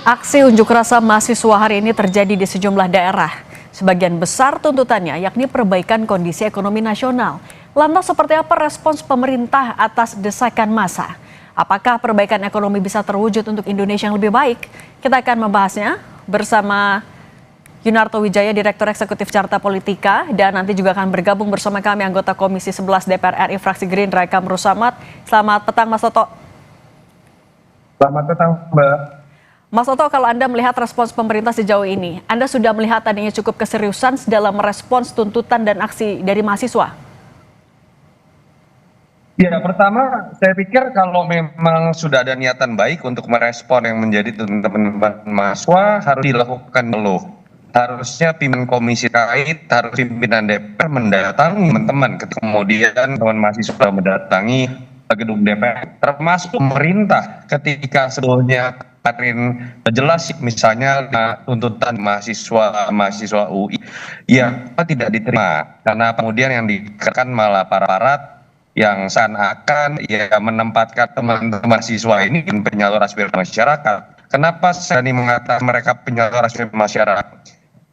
Aksi unjuk rasa mahasiswa hari ini terjadi di sejumlah daerah. Sebagian besar tuntutannya yakni perbaikan kondisi ekonomi nasional. Lantas seperti apa respons pemerintah atas desakan massa? Apakah perbaikan ekonomi bisa terwujud untuk Indonesia yang lebih baik? Kita akan membahasnya bersama Yunarto Wijaya, Direktur Eksekutif Carta Politika, dan nanti juga akan bergabung bersama kami anggota Komisi 11 DPR RI fraksi Gerindra Kamru Samad. Selamat petang Mas Toto. Selamat petang Mbak. Mas Toto, kalau Anda melihat respons pemerintah sejauh ini, Anda sudah melihat adanya cukup keseriusan dalam merespons tuntutan dan aksi dari mahasiswa? Ya, pertama saya pikir kalau memang sudah ada niatan baik untuk merespon yang menjadi teman-teman mahasiswa harus dilakukan dulu. Harusnya pimpinan komisi terkait, harus pimpinan DPR mendatangi teman-teman. Kemudian teman mahasiswa mendatangi gedung DPR, termasuk pemerintah ketika sebelumnya kemarin jelas misalnya tuntutan mahasiswa UI yang tidak diterima karena kemudian yang dikenakan malah para aparat yang seakan-akan ya menempatkan teman-teman mahasiswa ini penyalur aspirasi masyarakat. Kenapa saya mengatakan mereka penyalur aspirasi masyarakat?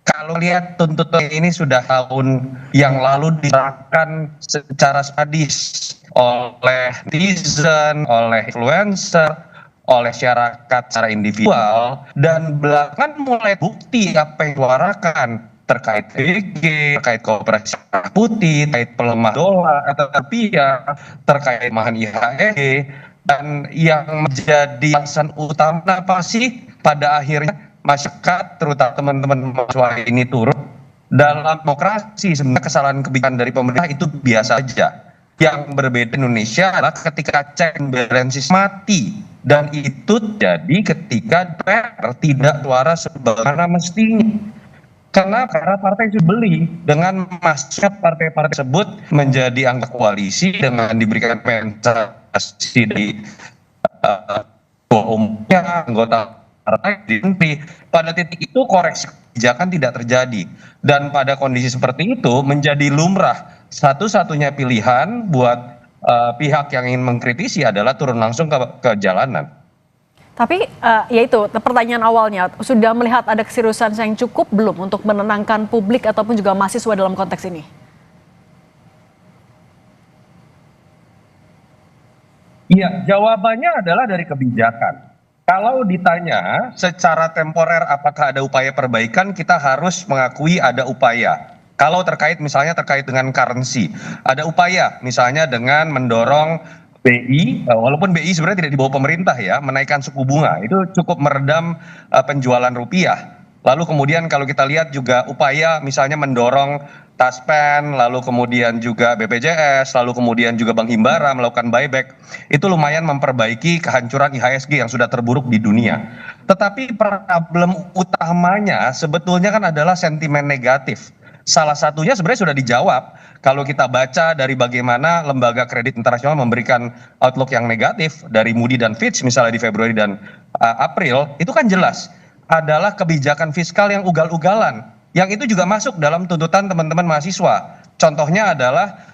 Kalau lihat tuntutan ini sudah tahun yang lalu diserahkan secara sadis oleh netizen, oleh influencer, oleh masyarakat secara individual, dan belakangan mulai bukti apa yang disuarakan terkait PBG, terkait kooperasi putih, terkait pelemah dolar atau rupiah, terkait mahan IHSG, dan yang menjadi alasan utama apa sih pada akhirnya masyarakat terutama teman-teman mahasiswa ini turun dalam demokrasi. Sebenarnya kesalahan kebijakan dari pemerintah itu biasa saja. Yang berbeda Indonesia adalah ketika check and balances mati, dan itu jadi ketika DPR tidak suara sebagaimana mestinya. Karena partai itu beli dengan masuk partai-partai tersebut menjadi anggota koalisi dengan diberikan kompensasi dari ketua umumnya, anggota partai diganti. Pada titik itu koreksi kebijakan tidak terjadi, dan pada kondisi seperti itu menjadi lumrah satu-satunya pilihan buat pihak yang ingin mengkritisi adalah turun langsung ke jalanan. Tapi ya itu pertanyaan awalnya, sudah melihat ada keseriusan yang cukup belum untuk menenangkan publik ataupun juga mahasiswa dalam konteks ini? Iya, jawabannya adalah dari kebijakan. Kalau ditanya secara temporer apakah ada upaya perbaikan, kita harus mengakui ada upaya. Kalau misalnya terkait dengan currency, ada upaya misalnya dengan mendorong BI, walaupun BI sebenarnya tidak dibawa pemerintah ya, menaikkan suku bunga, itu cukup meredam penjualan rupiah. Lalu kemudian kalau kita lihat juga upaya misalnya mendorong Taspen, lalu kemudian juga BPJS, lalu kemudian juga Bank Himbara melakukan buyback, itu lumayan memperbaiki kehancuran IHSG yang sudah terburuk di dunia. Tetapi problem utamanya sebetulnya kan adalah sentimen negatif. Salah satunya sebenarnya sudah dijawab kalau kita baca dari bagaimana lembaga kredit internasional memberikan outlook yang negatif dari Moody dan Fitch misalnya di Februari dan April, itu kan jelas adalah kebijakan fiskal yang ugal-ugalan, yang itu juga masuk dalam tuntutan teman-teman mahasiswa. Contohnya adalah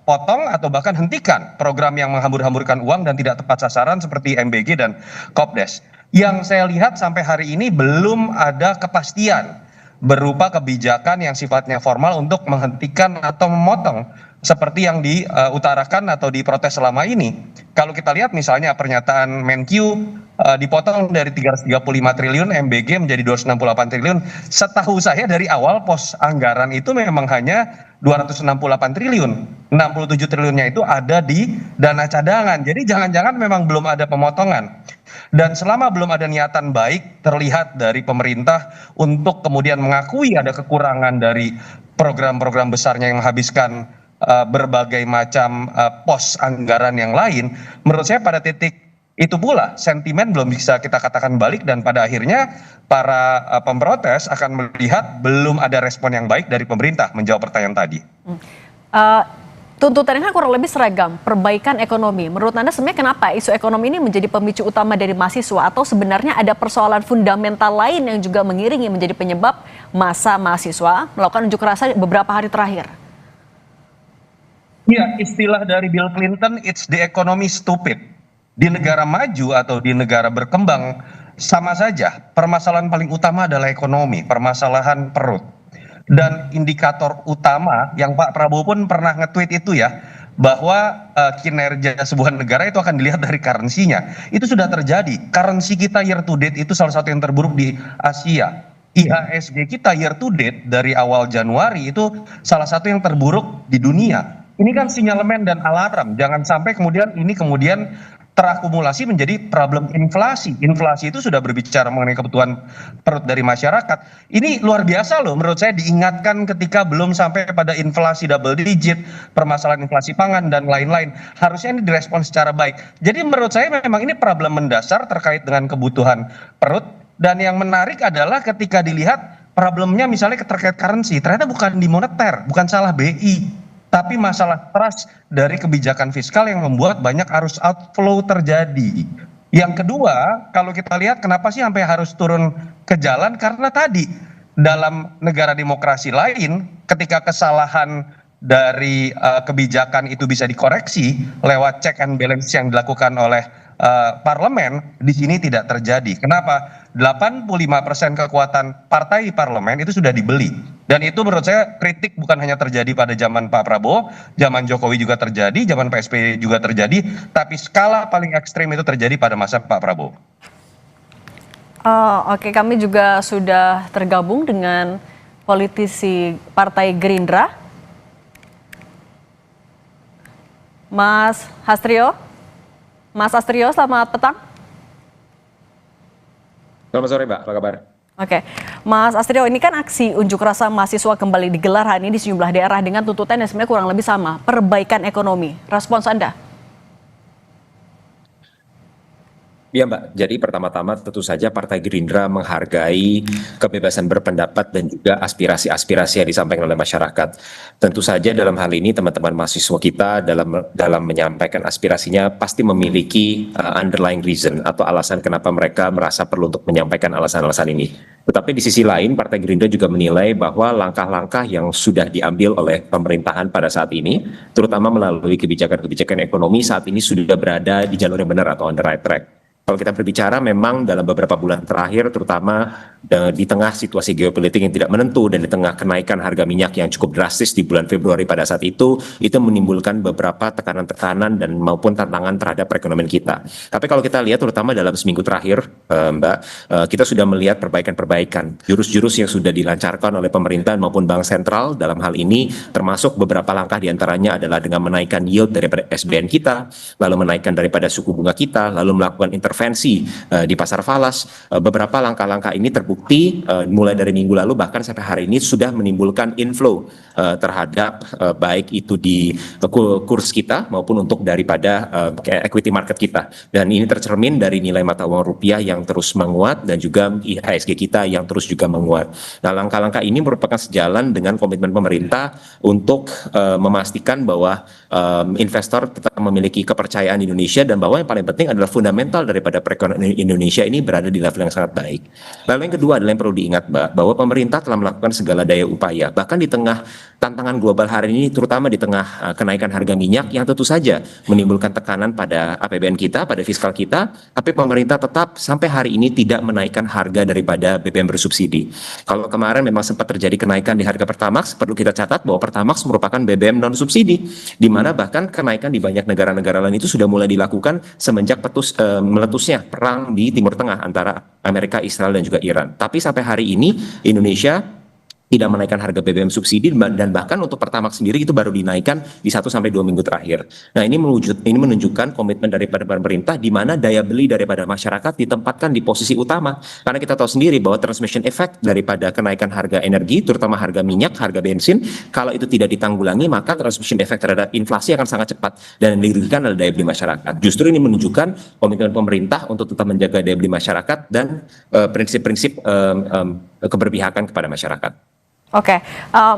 potong atau bahkan hentikan program yang menghambur-hamburkan uang dan tidak tepat sasaran seperti MBG dan Kopdes. Yang saya lihat sampai hari ini belum ada kepastian berupa kebijakan yang sifatnya formal untuk menghentikan atau memotong seperti yang diutarakan atau diprotes selama ini. Kalau kita lihat misalnya pernyataan Menkyu dipotong dari 335 triliun MBG menjadi 268 triliun. Setahu saya dari awal pos anggaran itu memang hanya 268 triliun. 67 triliunnya itu ada di dana cadangan. Jadi jangan-jangan memang belum ada pemotongan. Dan selama belum ada niatan baik terlihat dari pemerintah untuk kemudian mengakui ada kekurangan dari program-program besarnya yang menghabiskan berbagai macam pos anggaran yang lain, menurut saya pada titik itu pula sentimen belum bisa kita katakan balik, dan pada akhirnya para pemprotes akan melihat belum ada respon yang baik dari pemerintah menjawab pertanyaan tadi. Tuntutannya kan kurang lebih seragam, perbaikan ekonomi. Menurut Anda sebenarnya kenapa isu ekonomi ini menjadi pemicu utama dari mahasiswa, atau sebenarnya ada persoalan fundamental lain yang juga mengiringi menjadi penyebab massa mahasiswa melakukan unjuk rasa beberapa hari terakhir? Iya, istilah dari Bill Clinton, it's the economy stupid. Di negara maju atau di negara berkembang sama saja. Permasalahan paling utama adalah ekonomi, permasalahan perut. Dan indikator utama yang Pak Prabowo pun pernah nge-tweet itu ya, bahwa kinerja sebuah negara itu akan dilihat dari currency-nya. Itu sudah terjadi. Currency kita year to date itu salah satu yang terburuk di Asia. IHSG kita year to date dari awal Januari itu salah satu yang terburuk di dunia. Ini kan sinyalemen dan alarm. Jangan sampai kemudian terakumulasi menjadi problem inflasi. Inflasi itu sudah berbicara mengenai kebutuhan perut dari masyarakat. Ini luar biasa loh menurut saya, diingatkan ketika belum sampai pada inflasi double digit, permasalahan inflasi pangan dan lain-lain. Harusnya ini direspon secara baik. Jadi menurut saya memang ini problem mendasar terkait dengan kebutuhan perut. Dan yang menarik adalah ketika dilihat problemnya misalnya terkait currency, ternyata bukan di moneter, bukan salah BI. Tapi masalah trust dari kebijakan fiskal yang membuat banyak arus outflow terjadi. Yang kedua, kalau kita lihat kenapa sih sampai harus turun ke jalan? Karena tadi dalam negara demokrasi lain, ketika kesalahan dari kebijakan itu bisa dikoreksi lewat check and balance yang dilakukan oleh parlemen, di sini tidak terjadi. Kenapa? 85% kekuatan partai parlemen itu sudah dibeli. Dan itu menurut saya kritik bukan hanya terjadi pada zaman Pak Prabowo, zaman Jokowi juga terjadi, zaman Pak SBY juga terjadi, tapi skala paling ekstrim itu terjadi pada masa Pak Prabowo. Oke, kami juga sudah tergabung dengan politisi Partai Gerindra, Mas Hastrio. Mas Astrio, selamat petang. Selamat sore, Mbak. Apa kabar? Oke, Mas Astrio, ini kan aksi unjuk rasa mahasiswa kembali digelar hari ini di sejumlah daerah dengan tuntutan yang sebenarnya kurang lebih sama, perbaikan ekonomi. Respons Anda? Iya, Mbak. Jadi pertama-tama tentu saja Partai Gerindra menghargai kebebasan berpendapat dan juga aspirasi-aspirasi yang disampaikan oleh masyarakat. Tentu saja dalam hal ini teman-teman mahasiswa kita dalam menyampaikan aspirasinya pasti memiliki underlying reason atau alasan kenapa mereka merasa perlu untuk menyampaikan alasan-alasan ini. Tetapi di sisi lain Partai Gerindra juga menilai bahwa langkah-langkah yang sudah diambil oleh pemerintahan pada saat ini, terutama melalui kebijakan-kebijakan ekonomi saat ini sudah berada di jalur yang benar atau on the right track. Kalau kita berbicara memang dalam beberapa bulan terakhir, terutama di tengah situasi geopolitik yang tidak menentu dan di tengah kenaikan harga minyak yang cukup drastis di bulan Februari pada saat itu menimbulkan beberapa tekanan-tekanan dan maupun tantangan terhadap perekonomian kita. Tapi kalau kita lihat terutama dalam seminggu terakhir, Mbak, kita sudah melihat perbaikan-perbaikan, jurus-jurus yang sudah dilancarkan oleh pemerintah maupun bank sentral dalam hal ini, termasuk beberapa langkah diantaranya adalah dengan menaikkan yield daripada SBN kita, lalu menaikkan daripada suku bunga kita, lalu melakukan intervensi di pasar falas. Beberapa langkah-langkah ini terbukti mulai dari minggu lalu bahkan sampai hari ini sudah menimbulkan inflow terhadap baik itu di kurs kita maupun untuk daripada equity market kita. Dan ini tercermin dari nilai mata uang rupiah yang terus menguat dan juga IHSG kita yang terus juga menguat. Nah, langkah-langkah ini merupakan sejalan dengan komitmen pemerintah untuk memastikan bahwa investor tetap memiliki kepercayaan di Indonesia dan bahwa yang paling penting adalah fundamental daripada perekonomian Indonesia ini berada di level yang sangat baik. Lalu yang kedua adalah yang perlu diingat, Mbak, bahwa pemerintah telah melakukan segala daya upaya, bahkan di tengah tantangan global hari ini, terutama di tengah kenaikan harga minyak yang tentu saja menimbulkan tekanan pada APBN kita, pada fiskal kita, tapi pemerintah tetap sampai hari ini tidak menaikkan harga daripada BBM bersubsidi. Kalau kemarin memang sempat terjadi kenaikan di harga Pertamax, perlu kita catat bahwa Pertamax merupakan BBM non subsidi, di mana bahkan kenaikan di banyak negara-negara lain itu sudah mulai dilakukan semenjak meletusnya perang di Timur Tengah antara Amerika, Israel dan juga Iran. Tapi sampai hari ini Indonesia tidak menaikkan harga BBM subsidi dan bahkan untuk Pertamax sendiri itu baru dinaikkan di 1-2 minggu terakhir. Nah, ini menunjukkan komitmen daripada pemerintah di mana daya beli daripada masyarakat ditempatkan di posisi utama. Karena kita tahu sendiri bahwa transmission effect daripada kenaikan harga energi, terutama harga minyak, harga bensin, kalau itu tidak ditanggulangi maka transmission effect terhadap inflasi akan sangat cepat dan yang dirugikan adalah daya beli masyarakat. Justru ini menunjukkan komitmen pemerintah untuk tetap menjaga daya beli masyarakat dan prinsip-prinsip keberpihakan kepada masyarakat. Oke,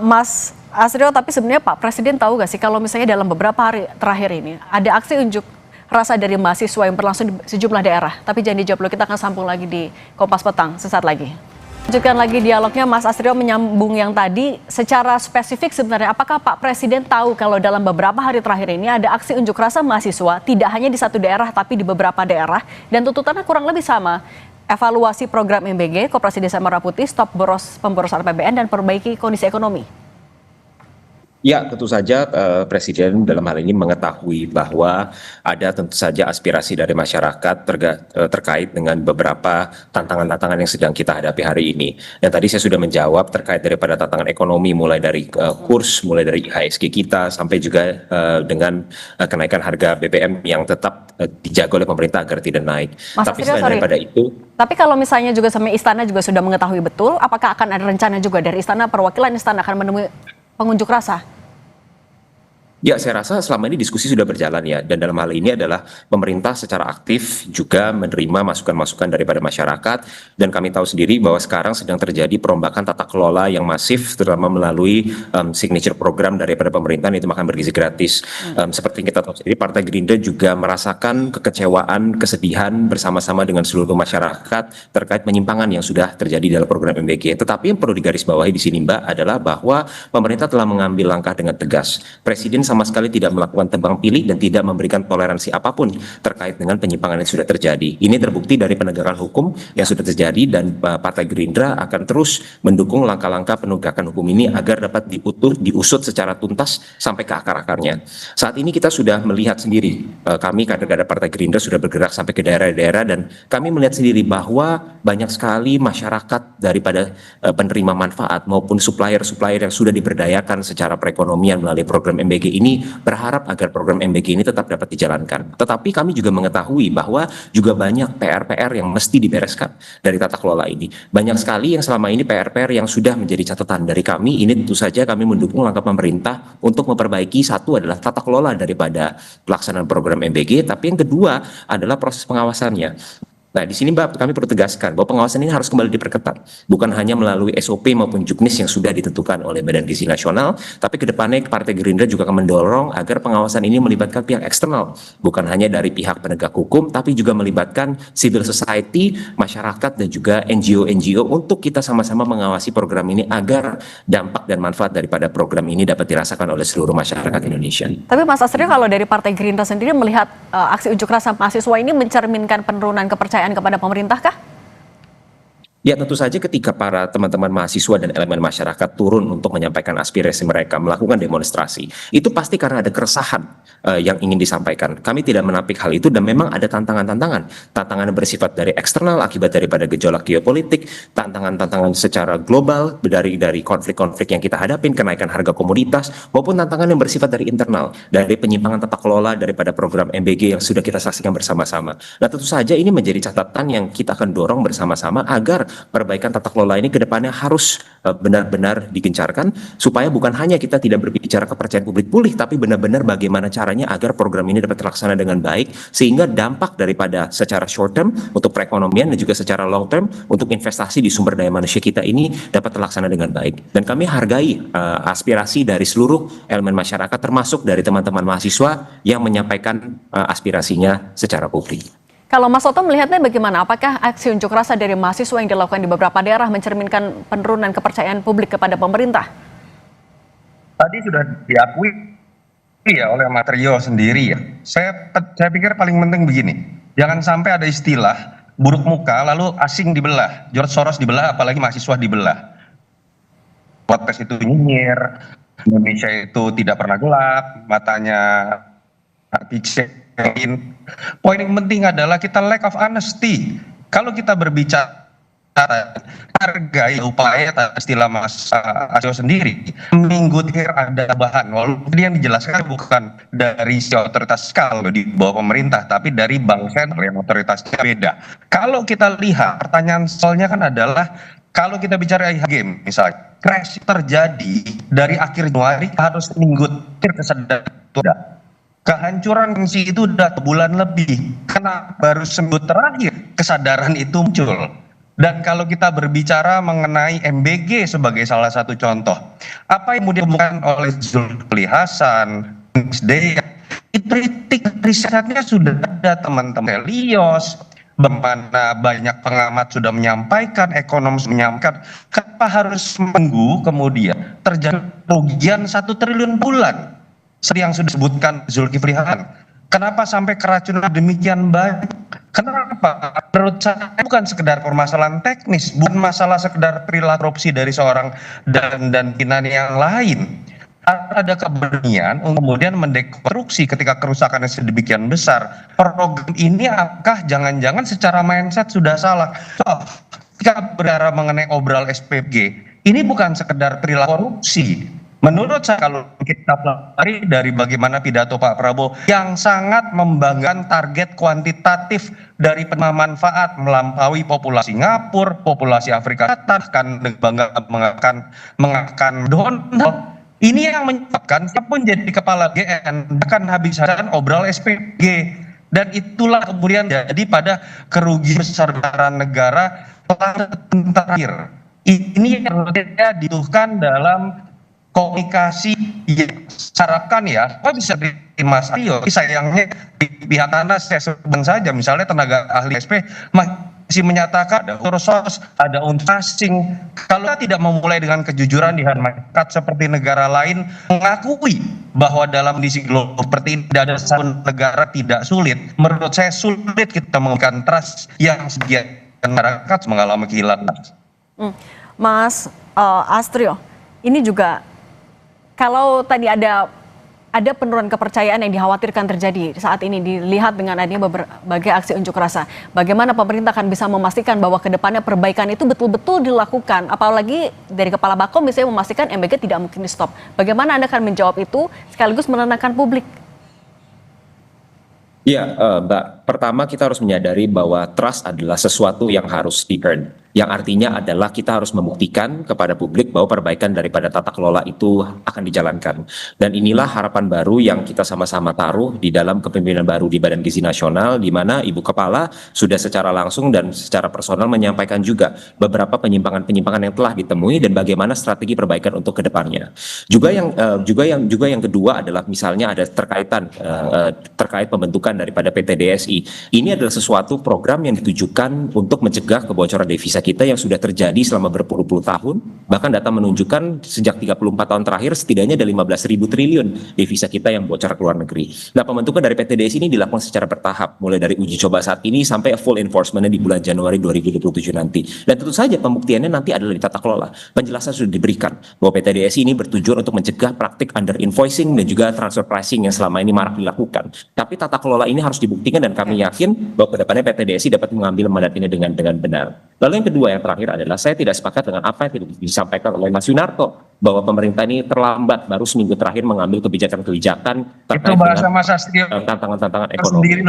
Mas Astrio, tapi sebenarnya Pak Presiden tahu nggak sih kalau misalnya dalam beberapa hari terakhir ini ada aksi unjuk rasa dari mahasiswa yang berlangsung di sejumlah daerah. Tapi jangan dijawab dulu, kita akan sambung lagi di Kompas Petang sesaat lagi. Lanjutkan lagi dialognya, Mas Astrio menyambung yang tadi. Secara spesifik sebenarnya apakah Pak Presiden tahu kalau dalam beberapa hari terakhir ini ada aksi unjuk rasa mahasiswa tidak hanya di satu daerah tapi di beberapa daerah dan tuntutannya kurang lebih sama, evaluasi program MBG, Koperasi Desa Merah Putih, stop pemborosan APBN dan perbaiki kondisi ekonomi? Ya, tentu saja Presiden dalam hal ini mengetahui bahwa ada tentu saja aspirasi dari masyarakat terkait dengan beberapa tantangan-tantangan yang sedang kita hadapi hari ini. Dan tadi saya sudah menjawab terkait daripada tantangan ekonomi, mulai dari kurs, mulai dari IHSG kita, sampai juga dengan kenaikan harga BBM yang tetap dijaga oleh pemerintah agar tidak naik. Mas Tapi Astrio, selain daripada itu, tapi kalau misalnya juga sama Istana juga sudah mengetahui betul, apakah akan ada rencana juga dari Istana, perwakilan Istana akan menemui pengunjuk rasa? ya, saya rasa selama ini diskusi sudah berjalan ya, dan dalam hal ini adalah pemerintah secara aktif juga menerima masukan-masukan daripada masyarakat, dan kami tahu sendiri bahwa sekarang sedang terjadi perombakan tata kelola yang masif, terutama melalui signature program daripada pemerintahan, itu makan bergizi gratis. Seperti yang kita tahu sendiri, Partai Gerindra juga merasakan kekecewaan, kesedihan bersama-sama dengan seluruh masyarakat terkait penyimpangan yang sudah terjadi dalam program MBG. Tetapi yang perlu digarisbawahi di sini, Mbak, adalah bahwa pemerintah telah mengambil langkah dengan tegas. Presiden sama sekali tidak melakukan tebang pilih dan tidak memberikan toleransi apapun terkait dengan penyimpangan yang sudah terjadi. Ini terbukti dari penegakan hukum yang sudah terjadi, dan Partai Gerindra akan terus mendukung langkah-langkah penegakan hukum ini agar dapat diusut secara tuntas sampai ke akar-akarnya. Saat ini kita sudah melihat sendiri, kami kader-kader Partai Gerindra sudah bergerak sampai ke daerah-daerah, dan kami melihat sendiri bahwa banyak sekali masyarakat daripada penerima manfaat maupun supplier-supplier yang sudah diberdayakan secara perekonomian melalui program MBG ini berharap agar program MBG ini tetap dapat dijalankan. Tetapi kami juga mengetahui bahwa juga banyak PR-PR yang mesti dibereskan dari tata kelola ini. Banyak sekali yang selama ini PR-PR yang sudah menjadi catatan dari kami. Ini tentu saja kami mendukung langkah pemerintah untuk memperbaiki. Satu adalah tata kelola daripada pelaksanaan program MBG, tapi yang kedua adalah proses pengawasannya. Nah, di sini Mbak, kami perlu tegaskan bahwa pengawasan ini harus kembali diperketat. Bukan hanya melalui SOP maupun juknis yang sudah ditentukan oleh Badan Gizi Nasional, tapi ke depannya Partai Gerindra juga akan mendorong agar pengawasan ini melibatkan pihak eksternal. Bukan hanya dari pihak penegak hukum, tapi juga melibatkan civil society, masyarakat, dan juga NGO-NGO untuk kita sama-sama mengawasi program ini agar dampak dan manfaat daripada program ini dapat dirasakan oleh seluruh masyarakat Indonesia. Tapi Mas Astrio, kalau dari Partai Gerindra sendiri melihat aksi unjuk rasa mahasiswa ini mencerminkan penurunan kepercayaan kepada pemerintah kah? Ya, tentu saja ketika para teman-teman mahasiswa dan elemen masyarakat turun untuk menyampaikan aspirasi mereka, melakukan demonstrasi, itu pasti karena ada keresahan yang ingin disampaikan. Kami tidak menampik hal itu, dan memang ada tantangan yang bersifat dari eksternal akibat daripada gejolak geopolitik, tantangan-tantangan secara global dari konflik-konflik yang kita hadapin, kenaikan harga komoditas, maupun tantangan yang bersifat dari internal, dari penyimpangan tata kelola daripada program MBG yang sudah kita saksikan bersama-sama. Nah, tentu saja ini menjadi catatan yang kita akan dorong bersama-sama agar perbaikan tata kelola ini ke depannya harus benar-benar digencarkan, supaya bukan hanya kita tidak berbicara kepercayaan publik pulih, tapi benar-benar bagaimana caranya agar program ini dapat terlaksana dengan baik, sehingga dampak daripada secara short term untuk perekonomian dan juga secara long term untuk investasi di sumber daya manusia kita ini dapat terlaksana dengan baik. Dan kami hargai aspirasi dari seluruh elemen masyarakat, termasuk dari teman-teman mahasiswa yang menyampaikan aspirasinya secara publik. Kalau Mas Otto melihatnya bagaimana? Apakah aksi unjuk rasa dari mahasiswa yang dilakukan di beberapa daerah mencerminkan penurunan kepercayaan publik kepada pemerintah? Tadi sudah diakui ya oleh Mas Rio sendiri ya. Saya pikir paling penting begini, jangan sampai ada istilah buruk muka lalu asing dibelah, George Soros dibelah, apalagi mahasiswa dibelah. Podcast itu nyinyir, Indonesia itu tidak pernah gelap, matanya picek. Poin yang penting adalah kita lack of honesty. Kalau kita berbicara hargai upaya istilah Mas Astrio sendiri, minggu terakhir ada bahan, walaupun yang dijelaskan bukan dari si otoritas fiskal di bawah pemerintah, tapi dari bank sentral yang otoritasnya beda. Kalau kita lihat, pertanyaan soalnya kan adalah, kalau kita bicara IHG misalnya, crash terjadi dari akhir Januari harus minggu terakhir kesadaran. Kehancuran fungsi itu udah bulan lebih, karena baru seminggu terakhir kesadaran itu muncul. Dan kalau kita berbicara mengenai MBG sebagai salah satu contoh, apa yang kemudian ditemukan oleh Zulkifli Hasan, itu risetnya sudah ada, teman-teman Helios, bagaimana banyak pengamat sudah menyampaikan, ekonom menyampaikan, kenapa harus menunggu kemudian terjadi kerugian 1 triliun bulan? Seperti yang sudah disebutkan Zulkifli Hasan, kenapa sampai keracunan demikian banyak? Kenapa? Menurut saya bukan sekedar permasalahan teknis, bukan masalah sekedar perilaku korupsi dari seorang dan pimpinan yang lain. Ada keberanian untuk kemudian mendekonstruksi ketika kerusakannya sedemikian besar. Program ini apakah jangan-jangan secara mindset sudah salah? So, ketika berbicara mengenai obral SPG, ini bukan sekedar perilaku korupsi. Menurut saya kalau kita pelajari dari bagaimana pidato Pak Prabowo yang sangat membanggakan target kuantitatif dari penerima manfaat melampaui populasi Singapura, populasi Afrika Selatan, bangga mengakan Donald. Ini yang menyebabkan siapapun jadi kepala GN akan habis-habisan obral SPG, dan itulah kemudian jadi pada kerugian besar-besaran negara terakhir. Ini yang dibutuhkan dalam komunikasi yang seakan ya, bisa di Mas Aryo, sayangnya di pihak sana saya sebut saja, misalnya tenaga ahli SP masih menyatakan ada kursus, ada unsur asing. Kalau kita tidak memulai dengan kejujuran di masyarakat seperti negara lain mengakui bahwa dalam kondisi global seperti ini tidak ada satu negara tidak sulit, menurut saya sulit kita memberikan trust yang sebagian masyarakat mengalami kehilangan. Mas Astrio, ini juga kalau tadi ada penurunan kepercayaan yang dikhawatirkan terjadi saat ini dilihat dengan adanya berbagai aksi unjuk rasa. Bagaimana pemerintah akan bisa memastikan bahwa kedepannya perbaikan itu betul-betul dilakukan? Apalagi dari Kepala Bakom misalnya memastikan MBG tidak mungkin di stop. Bagaimana Anda akan menjawab itu sekaligus menenangkan publik? Ya, Mbak, pertama kita harus menyadari bahwa trust adalah sesuatu yang harus di-earn. Yang artinya adalah kita harus membuktikan kepada publik bahwa perbaikan daripada tata kelola itu akan dijalankan. Dan inilah harapan baru yang kita sama-sama taruh di dalam kepemimpinan baru di Badan Gizi Nasional, di mana Ibu Kepala sudah secara langsung dan secara personal menyampaikan juga beberapa penyimpangan-penyimpangan yang telah ditemui dan bagaimana strategi perbaikan untuk kedepannya. Juga yang kedua adalah misalnya ada terkait pembentukan daripada PT DSI. Ini adalah sesuatu program yang ditujukan untuk mencegah kebocoran devisa kita yang sudah terjadi selama berpuluh-puluh tahun. Bahkan data menunjukkan sejak 34 tahun terakhir setidaknya ada 15.000 triliun devisa kita yang bocor ke luar negeri. Nah, pembentukan dari PT DSI ini dilakukan secara bertahap, mulai dari uji coba saat ini sampai full enforcement di bulan Januari 2027 nanti. Dan tentu saja pembuktiannya nanti adalah di tata kelola. Penjelasan sudah diberikan bahwa PT DSI ini bertujuan untuk mencegah praktik under invoicing dan juga transfer pricing yang selama ini marak dilakukan. Tapi tata kelola ini harus dibuktikan dan kami yakin bahwa kedepannya PT DSI dapat mengambil mandat ini dengan benar. Lalu yang kedua, yang terakhir adalah saya tidak sepakat dengan apa yang disampaikan oleh Mas Yunarto bahwa pemerintah ini terlambat baru seminggu terakhir mengambil kebijakan-kebijakan terkait dengan tantangan-tantangan ekonomi.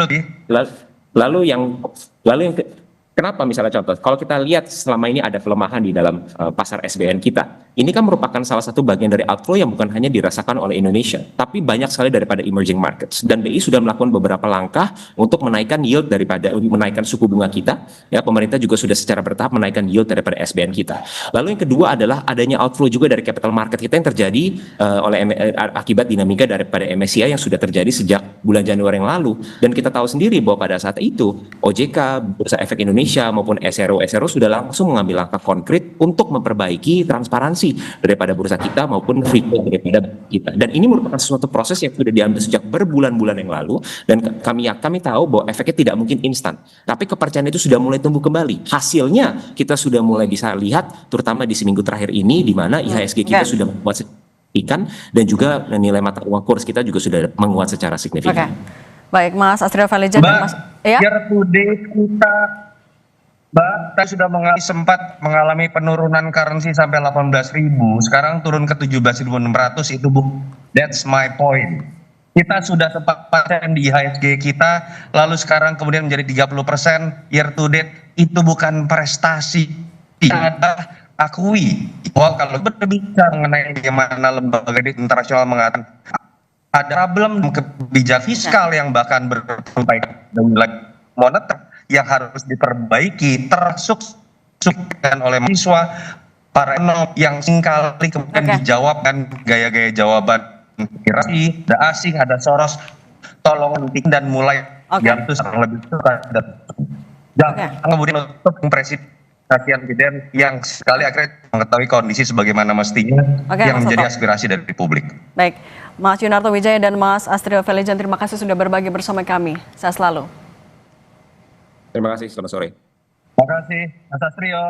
Kenapa misalnya contoh, kalau kita lihat selama ini ada pelemahan di dalam pasar SBN kita, ini kan merupakan salah satu bagian dari outflow yang bukan hanya dirasakan oleh Indonesia, tapi banyak sekali daripada emerging markets. Dan BI sudah melakukan beberapa langkah untuk menaikkan yield menaikkan suku bunga kita. Ya, pemerintah juga sudah secara bertahap menaikkan yield daripada SBN kita. Lalu yang kedua adalah adanya outflow juga dari capital market kita yang terjadi akibat dinamika daripada MSCI yang sudah terjadi sejak bulan Januari yang lalu. Dan kita tahu sendiri bahwa pada saat itu OJK, Bursa Efek Indonesia maupun SRO sudah langsung mengambil langkah konkret untuk memperbaiki transparansi daripada bursa kita maupun free float daripada kita. Dan ini merupakan suatu proses yang sudah diambil sejak berbulan-bulan yang lalu, dan kami tahu bahwa efeknya tidak mungkin instan. Tapi kepercayaan itu sudah mulai tumbuh kembali. Hasilnya kita sudah mulai bisa lihat terutama di seminggu terakhir ini di mana IHSG kita sudah menguat signifikan dan juga nilai mata uang kurs kita juga sudah menguat secara signifikan. Baik, Mas Astrio Valeja dan Mas year to date kita sudah sempat mengalami penurunan currency sampai 18.000, sekarang turun ke 17.600, itu that's my point. Kita sudah sempat paten di IHSG kita, lalu sekarang kemudian menjadi 30% year to date, itu bukan prestasi. Kita akui bahwa kalau berbicara mengenai bagaimana lembaga internasional mengatakan ada problem kebijakan fiskal yang bahkan berperbaikan dengan moneter yang harus diperbaiki, termasuk oleh mahasiswa, para ekonom yang singkali kemudian dijawab dan gaya-gaya jawaban migrasi, ada asing, ada Soros, tolong hentikan dan mulai yang itu lebih suka dan kemudian untuk presiden yang sekali akhirnya mengetahui kondisi sebagaimana mestinya yang menjadi aspirasi dari publik. Baik, Mas Yunarto Wijaya dan Mas Astrio Valeja, terima kasih sudah berbagi bersama kami. Sehat selalu. Terima kasih, selamat sore. Terima kasih, Mas Sastrio.